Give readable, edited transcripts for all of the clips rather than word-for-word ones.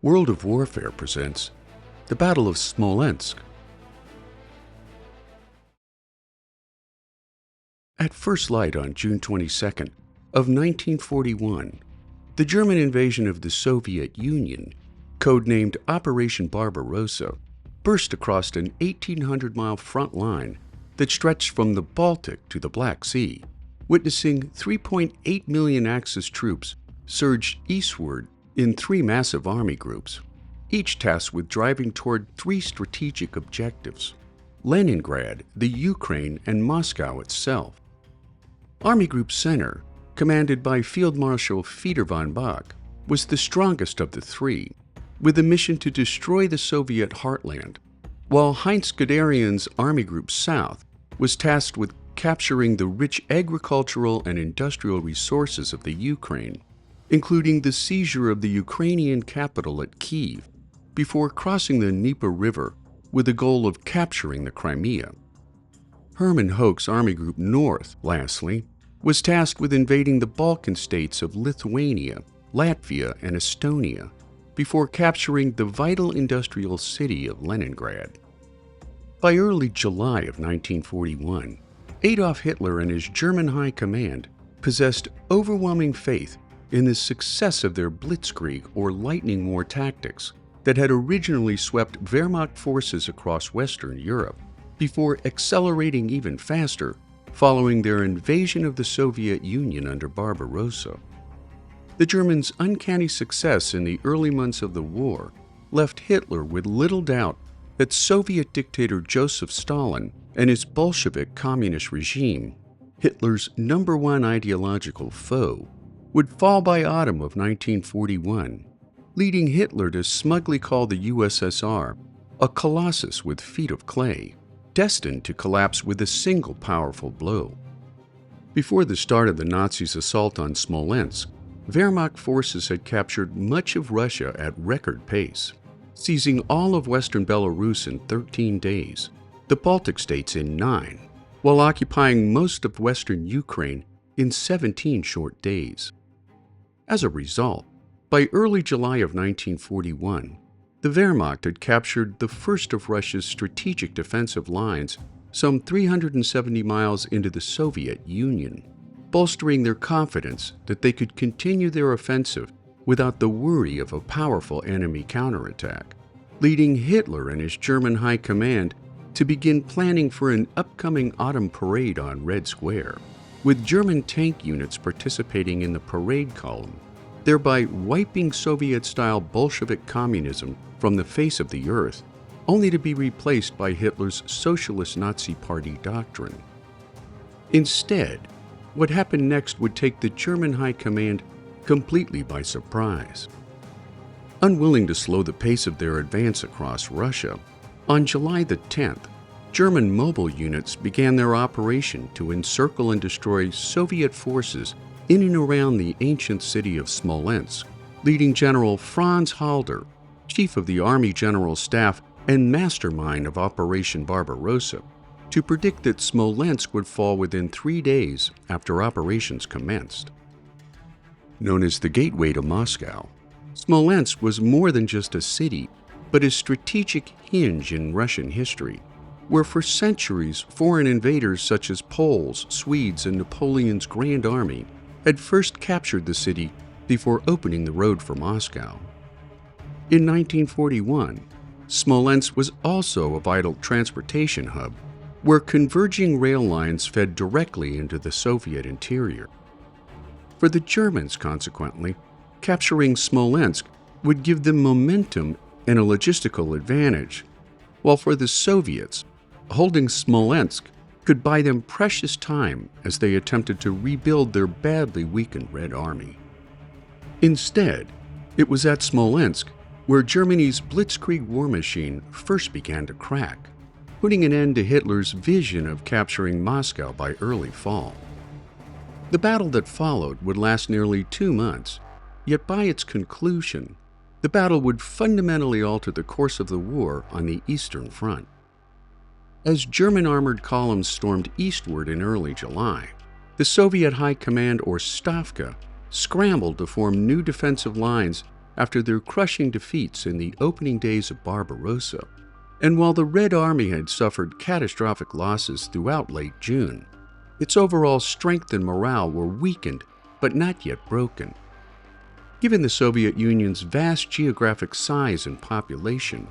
World of Warfare presents the Battle of Smolensk. At first light on June 22nd of 1941, the German invasion of the Soviet Union, codenamed Operation Barbarossa, burst across an 1,800-mile front line that stretched from the Baltic to the Black Sea, witnessing 3.8 million Axis troops surge eastward in three massive army groups, each tasked with driving toward three strategic objectives: Leningrad, the Ukraine, and Moscow itself. Army Group Center, commanded by Field Marshal Fedor von Bock, was the strongest of the three, with a mission to destroy the Soviet heartland, while Heinz Guderian's Army Group South was tasked with capturing the rich agricultural and industrial resources of the Ukraine, including the seizure of the Ukrainian capital at Kyiv, before crossing the Dnieper River with the goal of capturing the Crimea. Hermann Hoch's Army Group North, lastly, was tasked with invading the Balkan states of Lithuania, Latvia, and Estonia, before capturing the vital industrial city of Leningrad. By early July of 1941, Adolf Hitler and his German High Command possessed overwhelming faith in the success of their blitzkrieg or lightning war tactics that had originally swept Wehrmacht forces across Western Europe, before accelerating even faster following their invasion of the Soviet Union under Barbarossa. The Germans' uncanny success in the early months of the war left Hitler with little doubt that Soviet dictator Joseph Stalin and his Bolshevik communist regime, Hitler's number one ideological foe, would fall by autumn of 1941, leading Hitler to smugly call the USSR a colossus with feet of clay, destined to collapse with a single powerful blow. Before the start of the Nazis' assault on Smolensk, Wehrmacht forces had captured much of Russia at record pace, seizing all of western Belarus in 13 days, the Baltic states in 9, while occupying most of western Ukraine in 17 short days. As a result, by early July of 1941, the Wehrmacht had captured the first of Russia's strategic defensive lines some 370 miles into the Soviet Union, bolstering their confidence that they could continue their offensive without the worry of a powerful enemy counterattack, leading Hitler and his German High Command to begin planning for an upcoming autumn parade on Red Square, with German tank units participating in the parade column, thereby wiping Soviet-style Bolshevik communism from the face of the earth, only to be replaced by Hitler's Socialist Nazi Party doctrine. Instead, what happened next would take the German High Command completely by surprise. Unwilling to slow the pace of their advance across Russia, on July the 10th, German mobile units began their operation to encircle and destroy Soviet forces in and around the ancient city of Smolensk, leading General Franz Halder, chief of the Army General Staff and mastermind of Operation Barbarossa, to predict that Smolensk would fall within 3 days after operations commenced. Known as the gateway to Moscow, Smolensk was more than just a city, but a strategic hinge in Russian history, where for centuries foreign invaders such as Poles, Swedes, and Napoleon's Grand Army had first captured the city before opening the road for Moscow. In 1941, Smolensk was also a vital transportation hub, where converging rail lines fed directly into the Soviet interior. For the Germans, consequently, capturing Smolensk would give them momentum and a logistical advantage, while for the Soviets, holding Smolensk could buy them precious time as they attempted to rebuild their badly weakened Red Army. Instead, it was at Smolensk where Germany's blitzkrieg war machine first began to crack, putting an end to Hitler's vision of capturing Moscow by early fall. The battle that followed would last nearly 2 months, yet by its conclusion, the battle would fundamentally alter the course of the war on the Eastern Front. As German armored columns stormed eastward in early July, the Soviet High Command, or Stavka, scrambled to form new defensive lines after their crushing defeats in the opening days of Barbarossa, and while the Red Army had suffered catastrophic losses throughout late June, its overall strength and morale were weakened but not yet broken. Given the Soviet Union's vast geographic size and population,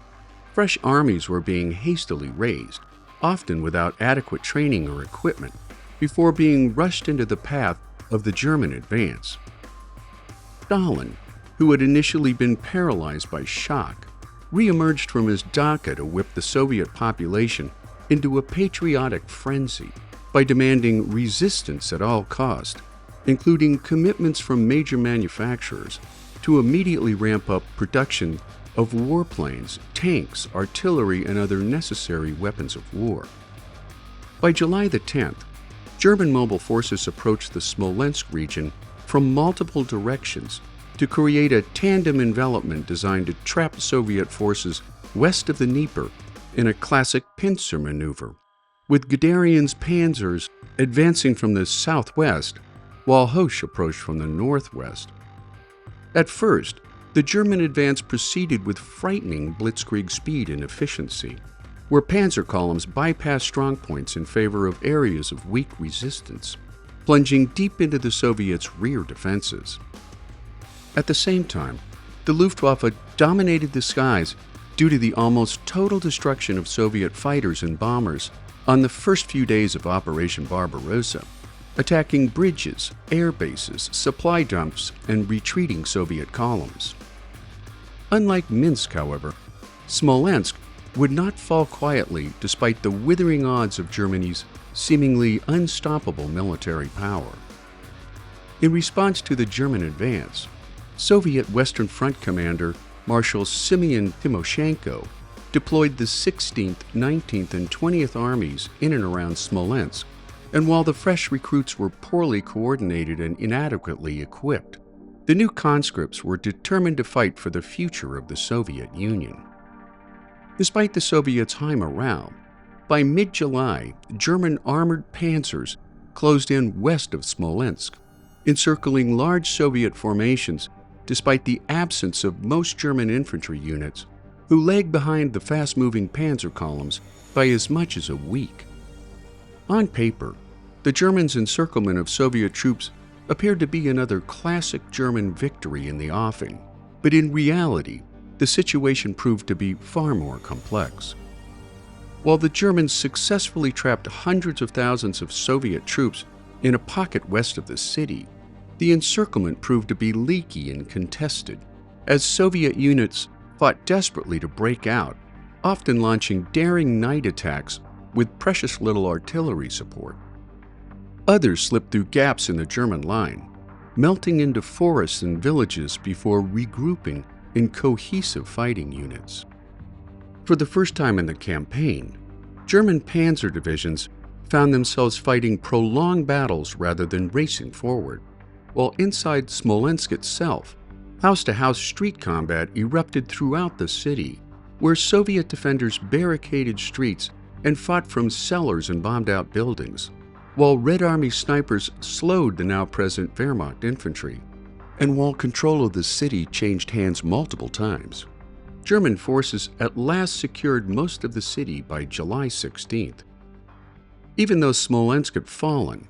fresh armies were being hastily raised, often without adequate training or equipment, before being rushed into the path of the German advance. Stalin, who had initially been paralyzed by shock, re-emerged from his dacha to whip the Soviet population into a patriotic frenzy by demanding resistance at all cost, including commitments from major manufacturers to immediately ramp up production of warplanes, tanks, artillery, and other necessary weapons of war. By July the 10th, German mobile forces approached the Smolensk region from multiple directions to create a tandem envelopment designed to trap Soviet forces west of the Dnieper in a classic pincer maneuver, with Guderian's panzers advancing from the southwest while Hoche approached from the northwest. At first, the German advance proceeded with frightening blitzkrieg speed and efficiency, where panzer columns bypassed strongpoints in favor of areas of weak resistance, plunging deep into the Soviets' rear defenses. At the same time, the Luftwaffe dominated the skies due to the almost total destruction of Soviet fighters and bombers on the first few days of Operation Barbarossa, attacking bridges, air bases, supply dumps, and retreating Soviet columns. Unlike Minsk, however, Smolensk would not fall quietly despite the withering odds of Germany's seemingly unstoppable military power. In response to the German advance, Soviet Western Front commander Marshal Simeon Timoshenko deployed the 16th, 19th, and 20th Armies in and around Smolensk, and while the fresh recruits were poorly coordinated and inadequately equipped, the new conscripts were determined to fight for the future of the Soviet Union. Despite the Soviets' high morale, by mid-July, German armored panzers closed in west of Smolensk, encircling large Soviet formations despite the absence of most German infantry units, who lagged behind the fast-moving panzer columns by as much as a week. On paper, the Germans' encirclement of Soviet troops appeared to be another classic German victory in the offing, but in reality, the situation proved to be far more complex. While the Germans successfully trapped hundreds of thousands of Soviet troops in a pocket west of the city, the encirclement proved to be leaky and contested, as Soviet units fought desperately to break out, often launching daring night attacks with precious little artillery support. Others slipped through gaps in the German line, melting into forests and villages before regrouping in cohesive fighting units. For the first time in the campaign, German panzer divisions found themselves fighting prolonged battles rather than racing forward, while inside Smolensk itself, house-to-house street combat erupted throughout the city, where Soviet defenders barricaded streets and fought from cellars and bombed-out buildings, while Red Army snipers slowed the now-present Wehrmacht infantry, and while control of the city changed hands multiple times. German forces at last secured most of the city by July 16th. Even though Smolensk had fallen,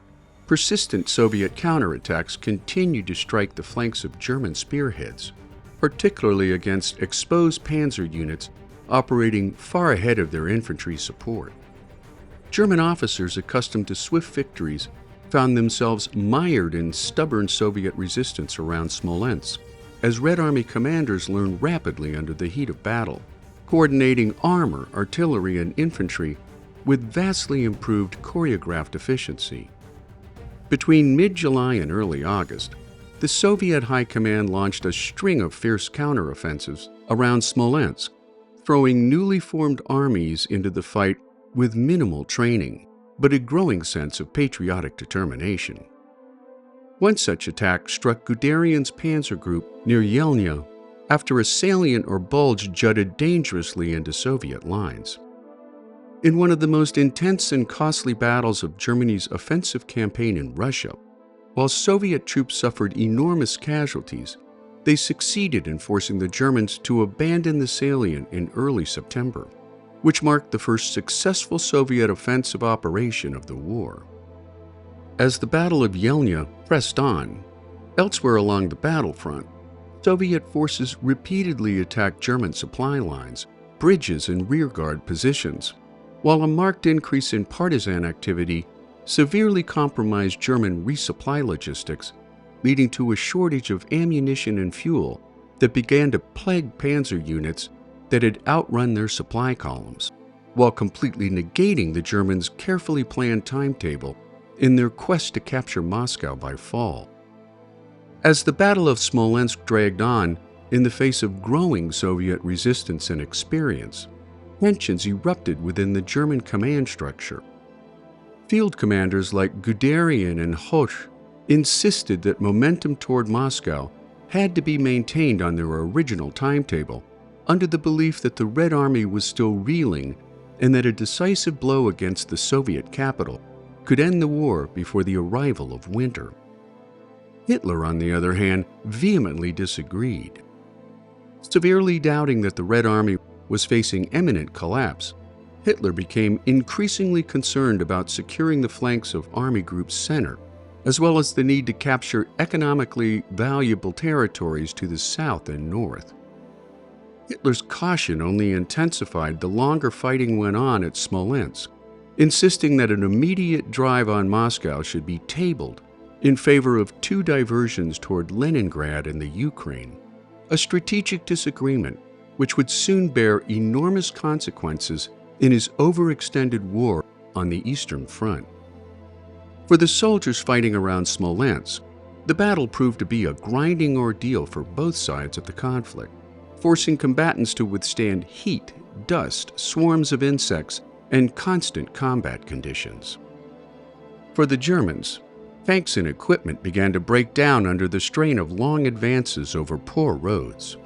persistent Soviet counterattacks continued to strike the flanks of German spearheads, particularly against exposed panzer units operating far ahead of their infantry support. German officers accustomed to swift victories found themselves mired in stubborn Soviet resistance around Smolensk, as Red Army commanders learned rapidly under the heat of battle, coordinating armor, artillery, and infantry with vastly improved choreographed efficiency. Between mid-July and early August, the Soviet High Command launched a string of fierce counteroffensives around Smolensk, throwing newly formed armies into the fight with minimal training, but a growing sense of patriotic determination. One such attack struck Guderian's panzer group near Yelnya after a salient or bulge jutted dangerously into Soviet lines. In one of the most intense and costly battles of Germany's offensive campaign in Russia, while Soviet troops suffered enormous casualties, they succeeded in forcing the Germans to abandon the salient in early September, which marked the first successful Soviet offensive operation of the war. As the Battle of Yelnya pressed on, elsewhere along the battlefront, Soviet forces repeatedly attacked German supply lines, bridges, and rearguard positions, while a marked increase in partisan activity severely compromised German resupply logistics, leading to a shortage of ammunition and fuel that began to plague panzer units that had outrun their supply columns, while completely negating the Germans' carefully planned timetable in their quest to capture Moscow by fall. As the Battle of Smolensk dragged on in the face of growing Soviet resistance and experience, tensions erupted within the German command structure. Field commanders like Guderian and Hoche insisted that momentum toward Moscow had to be maintained on their original timetable, under the belief that the Red Army was still reeling and that a decisive blow against the Soviet capital could end the war before the arrival of winter. Hitler, on the other hand, vehemently disagreed. Severely doubting that the Red Army was facing imminent collapse, Hitler became increasingly concerned about securing the flanks of Army Group Center, as well as the need to capture economically valuable territories to the south and north. Hitler's caution only intensified the longer fighting went on at Smolensk, insisting that an immediate drive on Moscow should be tabled in favor of two diversions toward Leningrad and the Ukraine, a strategic disagreement which would soon bear enormous consequences in his overextended war on the Eastern Front. For the soldiers fighting around Smolensk, the battle proved to be a grinding ordeal for both sides of the conflict, forcing combatants to withstand heat, dust, swarms of insects, and constant combat conditions. For the Germans, tanks and equipment began to break down under the strain of long advances over poor roads.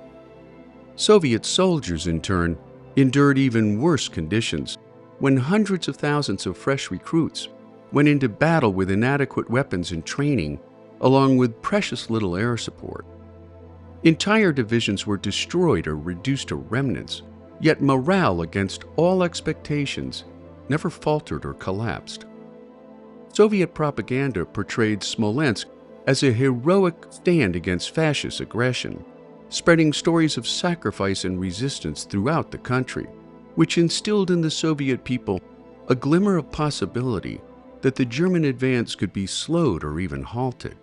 Soviet soldiers, in turn, endured even worse conditions when hundreds of thousands of fresh recruits went into battle with inadequate weapons and training, along with precious little air support. Entire divisions were destroyed or reduced to remnants, yet morale against all expectations never faltered or collapsed. Soviet propaganda portrayed Smolensk as a heroic stand against fascist aggression, spreading stories of sacrifice and resistance throughout the country, which instilled in the Soviet people a glimmer of possibility that the German advance could be slowed or even halted.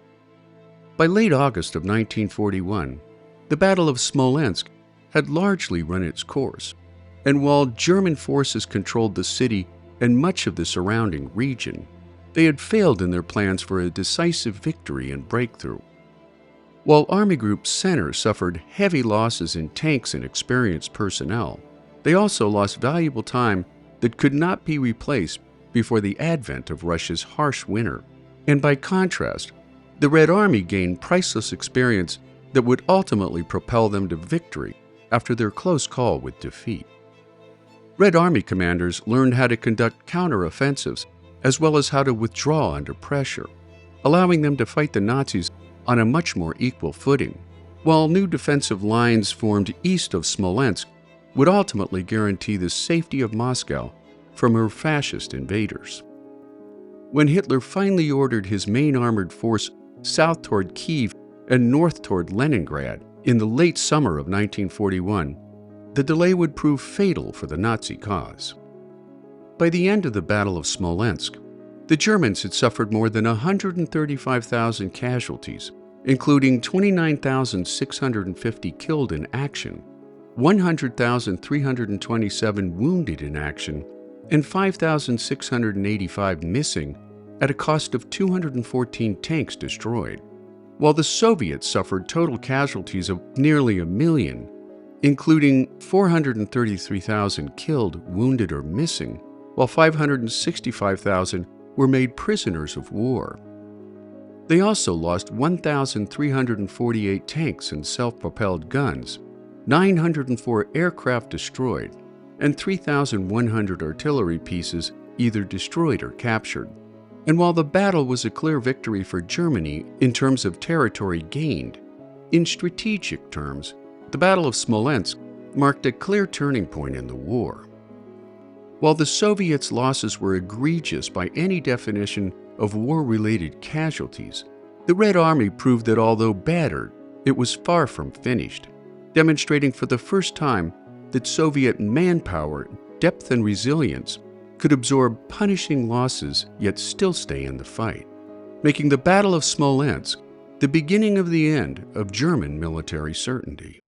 By late August of 1941, the Battle of Smolensk had largely run its course, and while German forces controlled the city and much of the surrounding region, they had failed in their plans for a decisive victory and breakthrough. While Army Group Center suffered heavy losses in tanks and experienced personnel, they also lost valuable time that could not be replaced before the advent of Russia's harsh winter. And by contrast, the Red Army gained priceless experience that would ultimately propel them to victory after their close call with defeat. Red Army commanders learned how to conduct counteroffensives as well as how to withdraw under pressure, allowing them to fight the Nazis on a much more equal footing, while new defensive lines formed east of Smolensk would ultimately guarantee the safety of Moscow from her fascist invaders. When Hitler finally ordered his main armored force south toward Kiev and north toward Leningrad in the late summer of 1941, the delay would prove fatal for the Nazi cause. By the end of the Battle of Smolensk, the Germans had suffered more than 135,000 casualties, including 29,650 killed in action, 100,327 wounded in action, and 5,685 missing at a cost of 214 tanks destroyed, while the Soviets suffered total casualties of nearly 1 million, including 433,000 killed, wounded, or missing, while 565,000 were made prisoners of war. They also lost 1,348 tanks and self-propelled guns, 904 aircraft destroyed, and 3,100 artillery pieces either destroyed or captured. And while the battle was a clear victory for Germany in terms of territory gained, In strategic terms, the Battle of Smolensk marked a clear turning point in the war. While the Soviets' losses were egregious by any definition of war-related casualties, the Red Army proved that although battered, it was far from finished, demonstrating for the first time that Soviet manpower, depth, and resilience could absorb punishing losses yet still stay in the fight, making the Battle of Smolensk the beginning of the end of German military certainty.